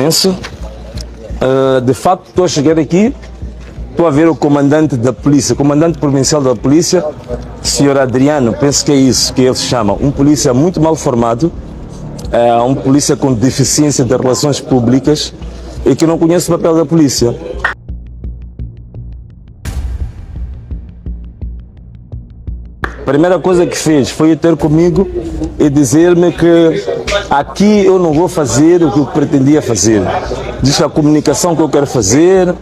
presença. De facto, estou a chegar aqui, estou a ver o comandante da polícia, comandante provincial da polícia, senhor Adriano, penso que é isso que ele se chama, um polícia muito mal formado, um polícia com deficiência de relações públicas e que não conhece o papel da polícia. A primeira coisa que fez foi ir ter comigo e dizer-me que aqui eu não vou fazer o que eu pretendia fazer. Diz que a comunicação que eu quero fazer,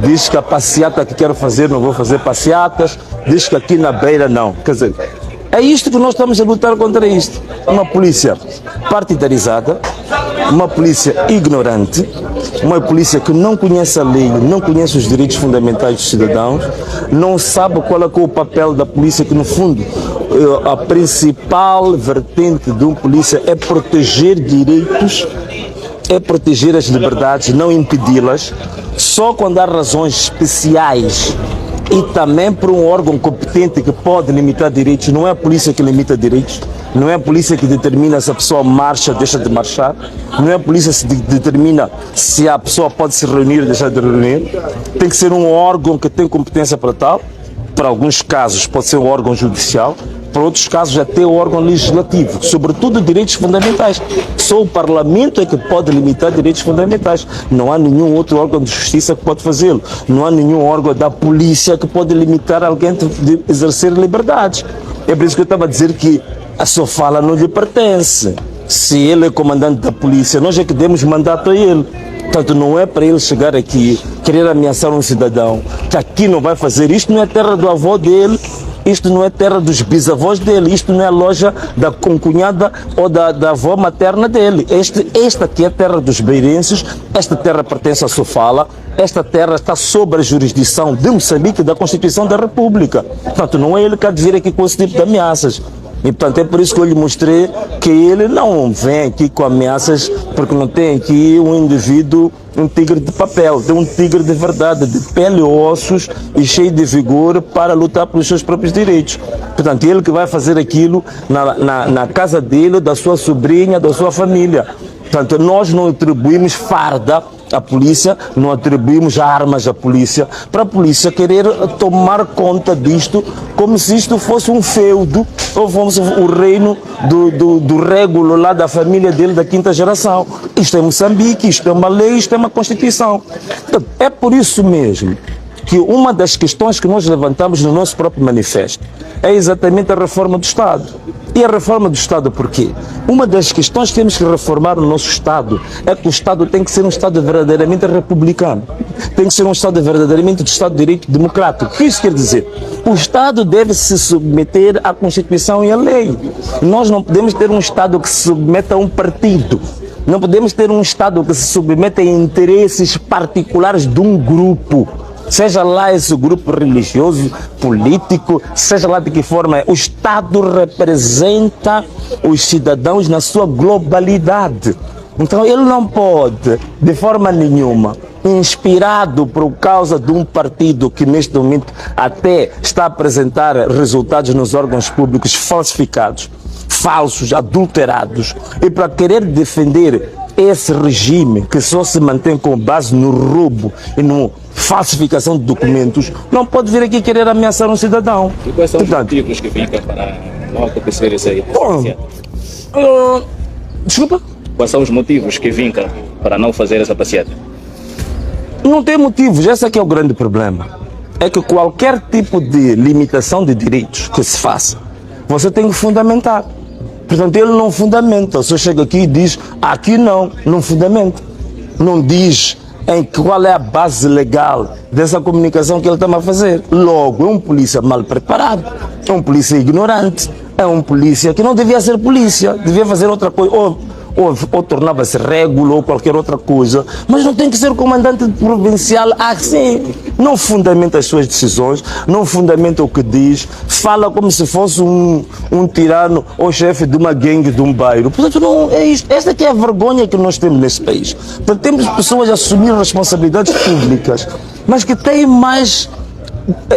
diz que a passeata que quero fazer não vou fazer passeatas, diz que aqui na beira não. Quer dizer, é isto que nós estamos a lutar contra isto. Uma polícia partidarizada, uma polícia ignorante, uma polícia que não conhece a lei, não conhece os direitos fundamentais dos cidadãos, não sabe qual é o papel da polícia, que no fundo a principal vertente de um polícia é proteger direitos, é proteger as liberdades, não impedi-las, só quando há razões especiais. E também por um órgão competente que pode limitar direitos. Não é a polícia que limita direitos, não é a polícia que determina se a pessoa marcha ou deixa de marchar, não é a polícia que determina se a pessoa pode se reunir ou deixar de reunir. Tem que ser um órgão que tem competência para tal. Para alguns casos pode ser um órgão judicial, para outros casos até o órgão legislativo, sobretudo direitos fundamentais. Só o Parlamento é que pode limitar direitos fundamentais. Não há nenhum outro órgão de justiça que pode fazê-lo. Não há nenhum órgão da polícia que pode limitar alguém de exercer liberdades. É por isso que eu estava a dizer que a sua fala não lhe pertence. Se ele é comandante da polícia, nós é que demos mandato a ele. Portanto, não é para ele chegar aqui, querer ameaçar um cidadão, que aqui não vai fazer. Isto não é terra do avô dele, isto não é terra dos bisavós dele, isto não é loja da concunhada ou da avó materna dele. Esta aqui é a terra dos beirenses, esta terra pertence à Sofala, esta terra está sob a jurisdição de Moçambique e da Constituição da República. Portanto, não é ele que há de vir aqui com esse tipo de ameaças. E, portanto, é por isso que eu lhe mostrei que ele não vem aqui com ameaças, porque não tem aqui um indivíduo, um tigre de papel, tem um tigre de verdade, de pele e ossos e cheio de vigor para lutar pelos seus próprios direitos. Portanto, ele que vai fazer aquilo na casa dele, da sua sobrinha, da sua família. Portanto, nós não atribuímos farda à polícia, não atribuímos armas à polícia, para a polícia querer tomar conta disto como se isto fosse um feudo ou fosse o reino do régulo lá da família dele da quinta geração. Isto é Moçambique, isto é uma lei, isto é uma Constituição. Então, é por isso mesmo que uma das questões que nós levantamos no nosso próprio manifesto é exatamente a reforma do Estado. E a reforma do Estado por quê? Uma das questões que temos que reformar no nosso Estado é que o Estado tem que ser um Estado verdadeiramente republicano. Tem que ser um Estado verdadeiramente de Estado de Direito democrático. O que isso quer dizer? O Estado deve se submeter à Constituição e à lei. Nós não podemos ter um Estado que se submeta a um partido. Não podemos ter um Estado que se submeta a interesses particulares de um grupo. Seja lá esse grupo religioso, político, seja lá de que forma, o Estado representa os cidadãos na sua globalidade. Então ele não pode, de forma nenhuma, inspirado por causa de um partido que neste momento até está a apresentar resultados nos órgãos públicos falsificados, falsos, adulterados, e para querer defender esse regime que só se mantém com base no roubo e no falsificação de documentos, não pode vir aqui querer ameaçar um cidadão. E quais são os motivos que ficam para não acontecer isso aí? Desculpa? Quais são os motivos que vincam para não fazer essa passeata? Não tem motivos, esse aqui é o grande problema. É que qualquer tipo de limitação de direitos que se faça, você tem que fundamentar. Portanto, ele não fundamenta, só chega aqui e diz, aqui não fundamenta. Não diz qual é a base legal dessa comunicação que ele está a fazer. Logo, é um polícia mal preparado, é um polícia ignorante, é um polícia que não devia ser polícia, devia fazer outra coisa, ou tornava-se régulo ou qualquer outra coisa, mas não tem que ser comandante provincial assim. Não fundamenta as suas decisões, não fundamenta o que diz, fala como se fosse um tirano ou chefe de uma gangue de um bairro. Portanto, não é isto. Esta aqui é a vergonha que nós temos nesse país. Portanto, temos pessoas a assumir responsabilidades públicas, mas que têm mais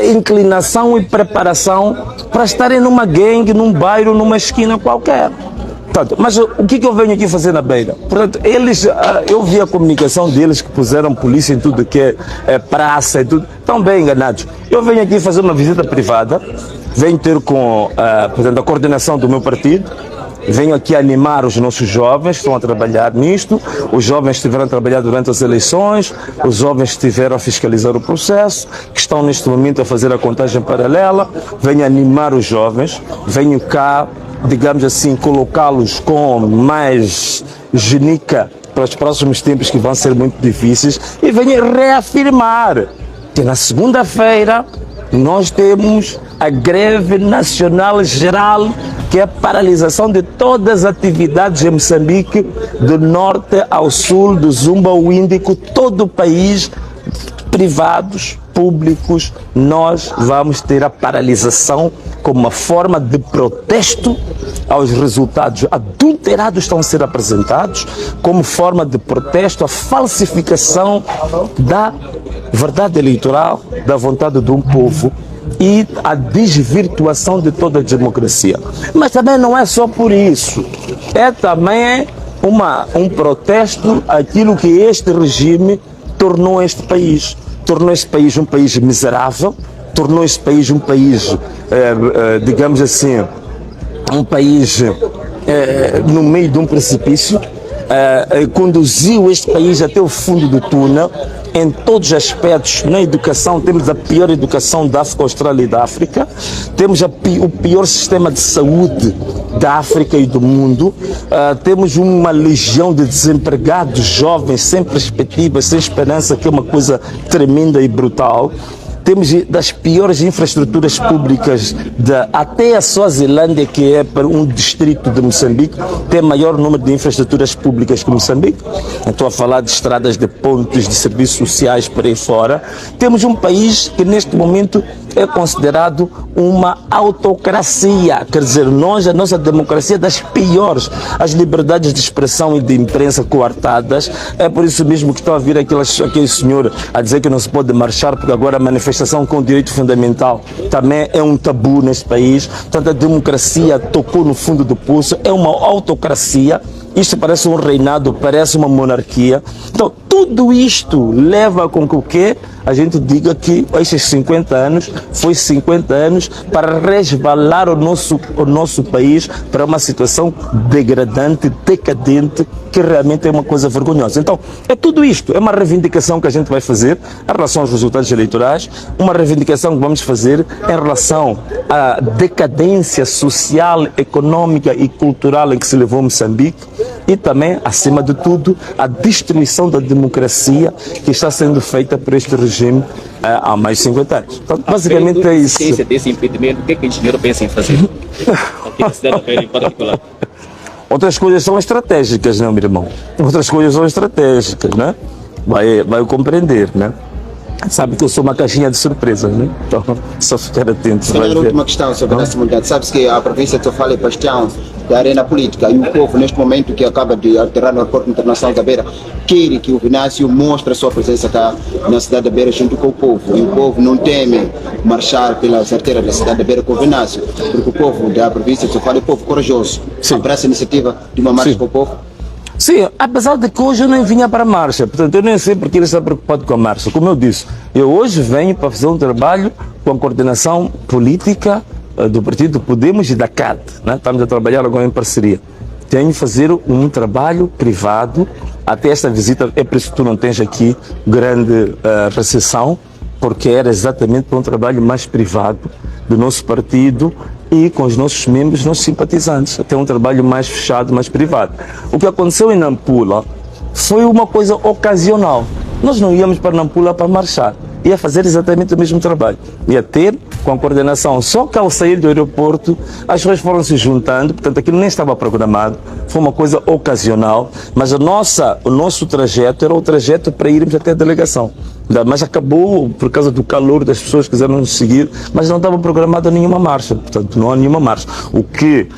inclinação e preparação para estarem numa gangue, num bairro, numa esquina qualquer. Portanto, mas o que eu venho aqui fazer na Beira? Portanto, eles, eu vi a comunicação deles que puseram polícia em tudo que é praça e tudo, estão bem enganados. Eu venho aqui fazer uma visita privada, venho ter com portanto, a coordenação do meu partido, venho aqui animar os nossos jovens que estão a trabalhar nisto, os jovens que estiveram a trabalhar durante as eleições, os jovens que estiveram a fiscalizar o processo, que estão neste momento a fazer a contagem paralela, venho animar os jovens, venho cá, digamos assim, colocá-los com mais genica para os próximos tempos que vão ser muito difíceis e venho reafirmar que na segunda-feira nós temos a greve nacional geral, que é a paralisação de todas as atividades em Moçambique, do norte ao sul, do Zumba ao Índico, todo o país, privados, públicos, nós vamos ter a paralisação como uma forma de protesto aos resultados adulterados que estão a ser apresentados, como forma de protesto à falsificação da verdade eleitoral, da vontade de um povo e a desvirtuação de toda a democracia. Mas também não é só por isso, é também um protesto àquilo que este regime tornou este país. Tornou este país um país miserável, tornou este país um país, digamos assim, um país no meio de um precipício, conduziu este país até o fundo do túnel, em todos os aspectos. Na educação, temos a pior educação da África Austral e da África, temos o pior sistema de saúde da África e do mundo, temos uma legião de desempregados jovens sem perspectivas, sem esperança, que é uma coisa tremenda e brutal. Temos das piores infraestruturas públicas, até a Suazilândia, que é para um distrito de Moçambique, tem maior número de infraestruturas públicas que Moçambique. Estou a falar de estradas, de pontes, de serviços sociais por aí fora. Temos um país que neste momento é considerado uma autocracia, quer dizer, a nossa democracia é das piores, as liberdades de expressão e de imprensa coartadas. É por isso mesmo que estou a vir aquele senhor a dizer que não se pode marchar, porque agora a manifestação com o direito fundamental também é um tabu neste país. Portanto, a democracia tocou no fundo do poço, é uma autocracia. Isto parece um reinado, parece uma monarquia. Então, tudo isto leva com que o quê? A gente diga que estes 50 anos foi 50 anos para resvalar o nosso país para uma situação degradante, decadente, que realmente é uma coisa vergonhosa. Então, é tudo isto, é uma reivindicação que a gente vai fazer em relação aos resultados eleitorais, uma reivindicação que vamos fazer em relação à decadência social, econômica e cultural em que se levou Moçambique e também, acima de tudo, a destruição da democracia que está sendo feita por este regime há mais de 50 anos. Então, basicamente é isso. Desse impedimento, o que o engenheiro pensa em fazer? Aqui na cidade da Beira em particular. Outras coisas são estratégicas, não, meu irmão? Outras coisas são estratégicas, né? Vai compreender, né? Sabe que eu sou uma caixinha de surpresas, né? Então, só ficar atento. Senhor, a última questão sobre essa modalidade. Sabe-se que a província de Sofala é bastião da arena política e o povo, neste momento que acaba de alterar no aeroporto internacional da Beira, quer que o Venâncio mostre a sua presença cá na cidade da Beira junto com o povo. E o povo não teme marchar pelas artérias da cidade da Beira com o Venâncio, porque o povo da província de Sofala é um povo corajoso. Sim. Abraça a iniciativa de uma marcha com o povo. Sim, apesar de que hoje eu nem vinha para a marcha, portanto eu nem sei porque ele está preocupado com a marcha. Como eu disse, eu hoje venho para fazer um trabalho com a coordenação política do Partido Podemos e da CAD, né? Estamos a trabalhar agora em parceria. Tenho de fazer um trabalho privado, até esta visita, é por isso que tu não tens aqui grande recepção, porque era exatamente para um trabalho mais privado do nosso partido e com os nossos membros, nossos simpatizantes, até um trabalho mais fechado, mais privado. O que aconteceu em Nampula foi uma coisa ocasional. Nós não íamos para Nampula para marchar, ia fazer exatamente o mesmo trabalho, ia ter com a coordenação. Só que ao sair do aeroporto as pessoas foram se juntando, portanto aquilo nem estava programado, foi uma coisa ocasional, mas o nosso trajeto era o trajeto para irmos até a delegação. Mas acabou por causa do calor das pessoas que quiseram nos seguir, mas não estava programada nenhuma marcha, portanto não há nenhuma marcha. O que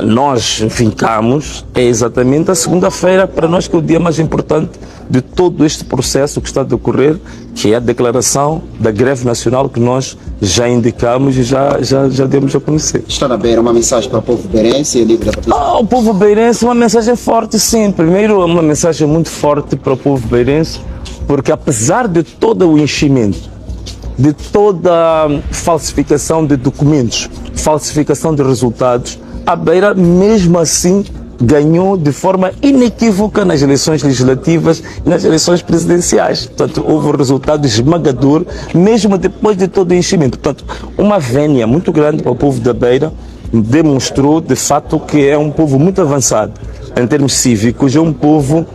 nós fincamos é exatamente a segunda-feira, para nós que é o dia mais importante de todo este processo que está a decorrer, que é a declaração da greve nacional que nós já indicamos e já demos a conhecer. Está na Beira uma mensagem para o povo beirense e livre da partida? O povo beirense, uma mensagem forte, sim. Primeiro, uma mensagem muito forte para o povo beirense, porque apesar de todo o enchimento, de toda a falsificação de documentos, falsificação de resultados, a Beira, mesmo assim, ganhou de forma inequívoca nas eleições legislativas e nas eleições presidenciais. Portanto, houve um resultado esmagador, mesmo depois de todo o enchimento. Portanto, uma vénia muito grande para o povo da Beira, demonstrou, de fato, que é um povo muito avançado em termos cívicos, é um povo,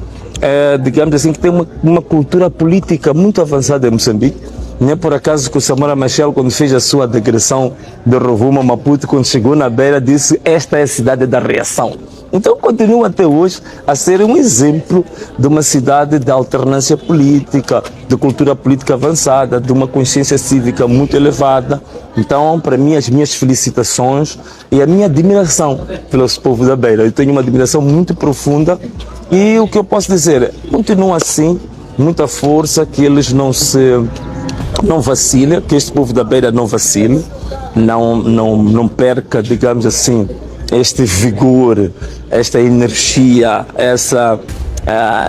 digamos assim, que tem uma cultura política muito avançada em Moçambique. Não é por acaso que o Samora Machel, quando fez a sua digressão de Rovuma, Maputo, quando chegou na Beira, disse: esta é a cidade da reação. Então continua até hoje a ser um exemplo de uma cidade de alternância política, de cultura política avançada, de uma consciência cívica muito elevada. Então, para mim, as minhas felicitações e a minha admiração pelo povo da Beira. Eu tenho uma admiração muito profunda e o que eu posso dizer, continua assim, muita força, que eles não vacilem, que este povo da Beira não vacile, não perca, digamos assim, este vigor, esta energia,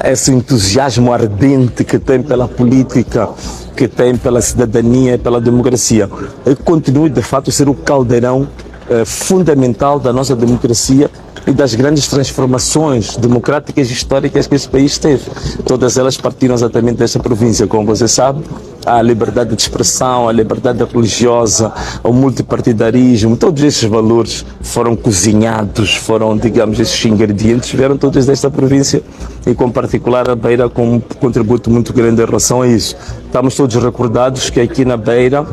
esse entusiasmo ardente que tem pela política, que tem pela cidadania e pela democracia. E continue, de fato, a ser o caldeirão fundamental da nossa democracia e das grandes transformações democráticas e históricas que esse país teve. Todas elas partiram exatamente desta província, como você sabe. A liberdade de expressão, a liberdade religiosa, o multipartidarismo, todos esses valores foram cozinhados, foram, digamos, esses ingredientes vieram todos desta província e, com particular, a Beira com um contributo muito grande em relação a isso. Estamos todos recordados que aqui na Beira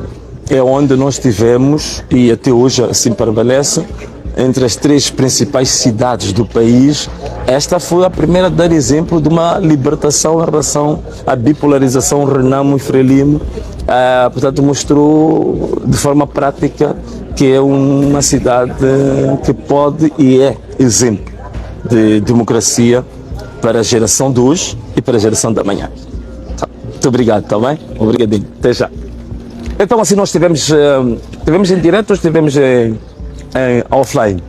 é onde nós tivemos, e até hoje assim prevalece, entre as 3 principais cidades do país, esta foi a primeira a dar exemplo de uma libertação em relação à bipolarização Renamo e Frelimo. Portanto, mostrou de forma prática que é uma cidade que pode e é exemplo de democracia para a geração de hoje e para a geração da manhã. Muito obrigado, está bem? Obrigadinho. Até já. Então, assim, nós estivemos em direto ou estivemos em offline?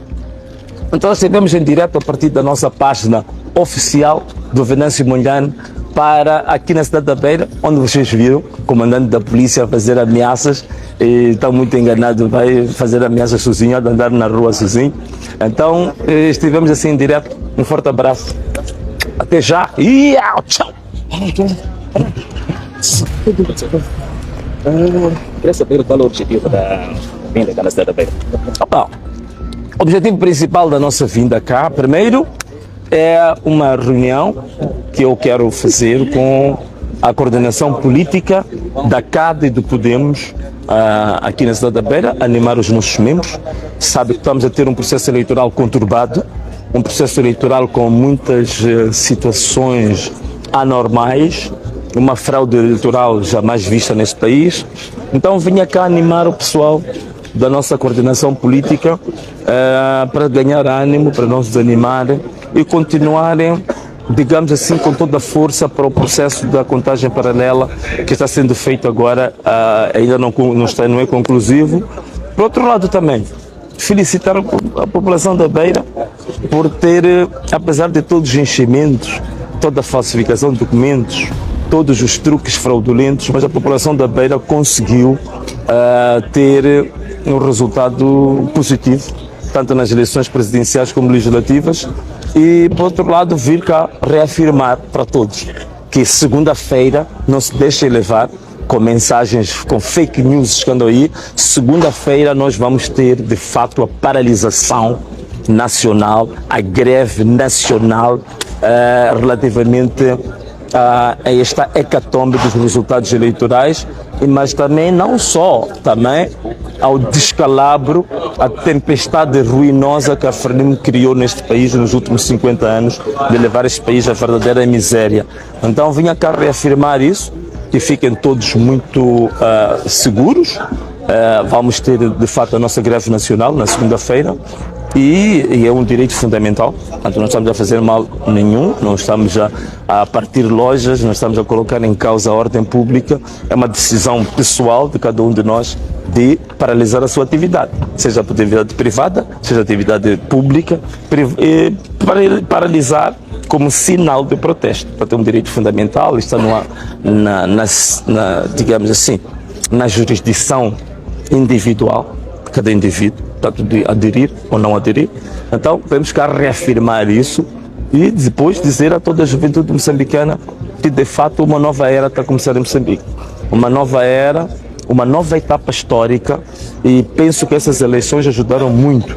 Então, nós estivemos em direto a partir da nossa página oficial do Venâncio Mondlane para aqui na cidade da Beira, onde vocês viram o comandante da polícia fazer ameaças e está muito enganado, vai fazer ameaças sozinho, de andar na rua sozinho. Então, estivemos assim em direto. Um forte abraço. Até já. E tchau. Queria saber qual é o objetivo da vinda cá na cidade da Beira. O objetivo principal da nossa vinda cá, primeiro, é uma reunião que eu quero fazer com a coordenação política da CAD e do Podemos aqui na cidade da Beira, animar os nossos membros. Sabe que estamos a ter um processo eleitoral conturbado, um processo eleitoral com muitas situações anormais, uma fraude eleitoral jamais vista neste país. Então vinha cá animar o pessoal da nossa coordenação política para ganhar ânimo, para não se desanimarem e continuarem, digamos assim, com toda a força para o processo da contagem paralela que está sendo feito agora, ainda não é conclusivo. Por outro lado também, felicitar a população da Beira por ter, apesar de todos os enchimentos, toda a falsificação de documentos, todos os truques fraudulentos, mas a população da Beira conseguiu ter um resultado positivo, tanto nas eleições presidenciais como legislativas, e, por outro lado, vir cá reafirmar para todos que segunda-feira não se deixem levar com mensagens, com fake news que andam aí. Segunda-feira nós vamos ter, de fato, a paralisação nacional, a greve nacional relativamente a esta hecatombe dos resultados eleitorais, mas também não só, também ao descalabro, a tempestade ruinosa que a Frelimo criou neste país nos últimos 50 anos, de levar este país à verdadeira miséria. Então vinha cá reafirmar isso, que fiquem todos muito seguros. Vamos ter, de fato, a nossa greve nacional na segunda-feira e é um direito fundamental. Portanto, não estamos a fazer mal nenhum, não estamos a partir lojas, não estamos a colocar em causa a ordem pública. É uma decisão pessoal de cada um de nós de paralisar a sua atividade, seja a atividade privada, seja a atividade pública, paralisar como sinal de protesto. Portanto, é um direito fundamental, está digamos assim, na jurisdição individual de cada indivíduo, tanto de aderir ou não aderir. Então, temos que reafirmar isso e depois dizer a toda a juventude moçambicana que, de fato, uma nova era está a começar em Moçambique. Uma nova era, uma nova etapa histórica, e penso que essas eleições ajudaram muito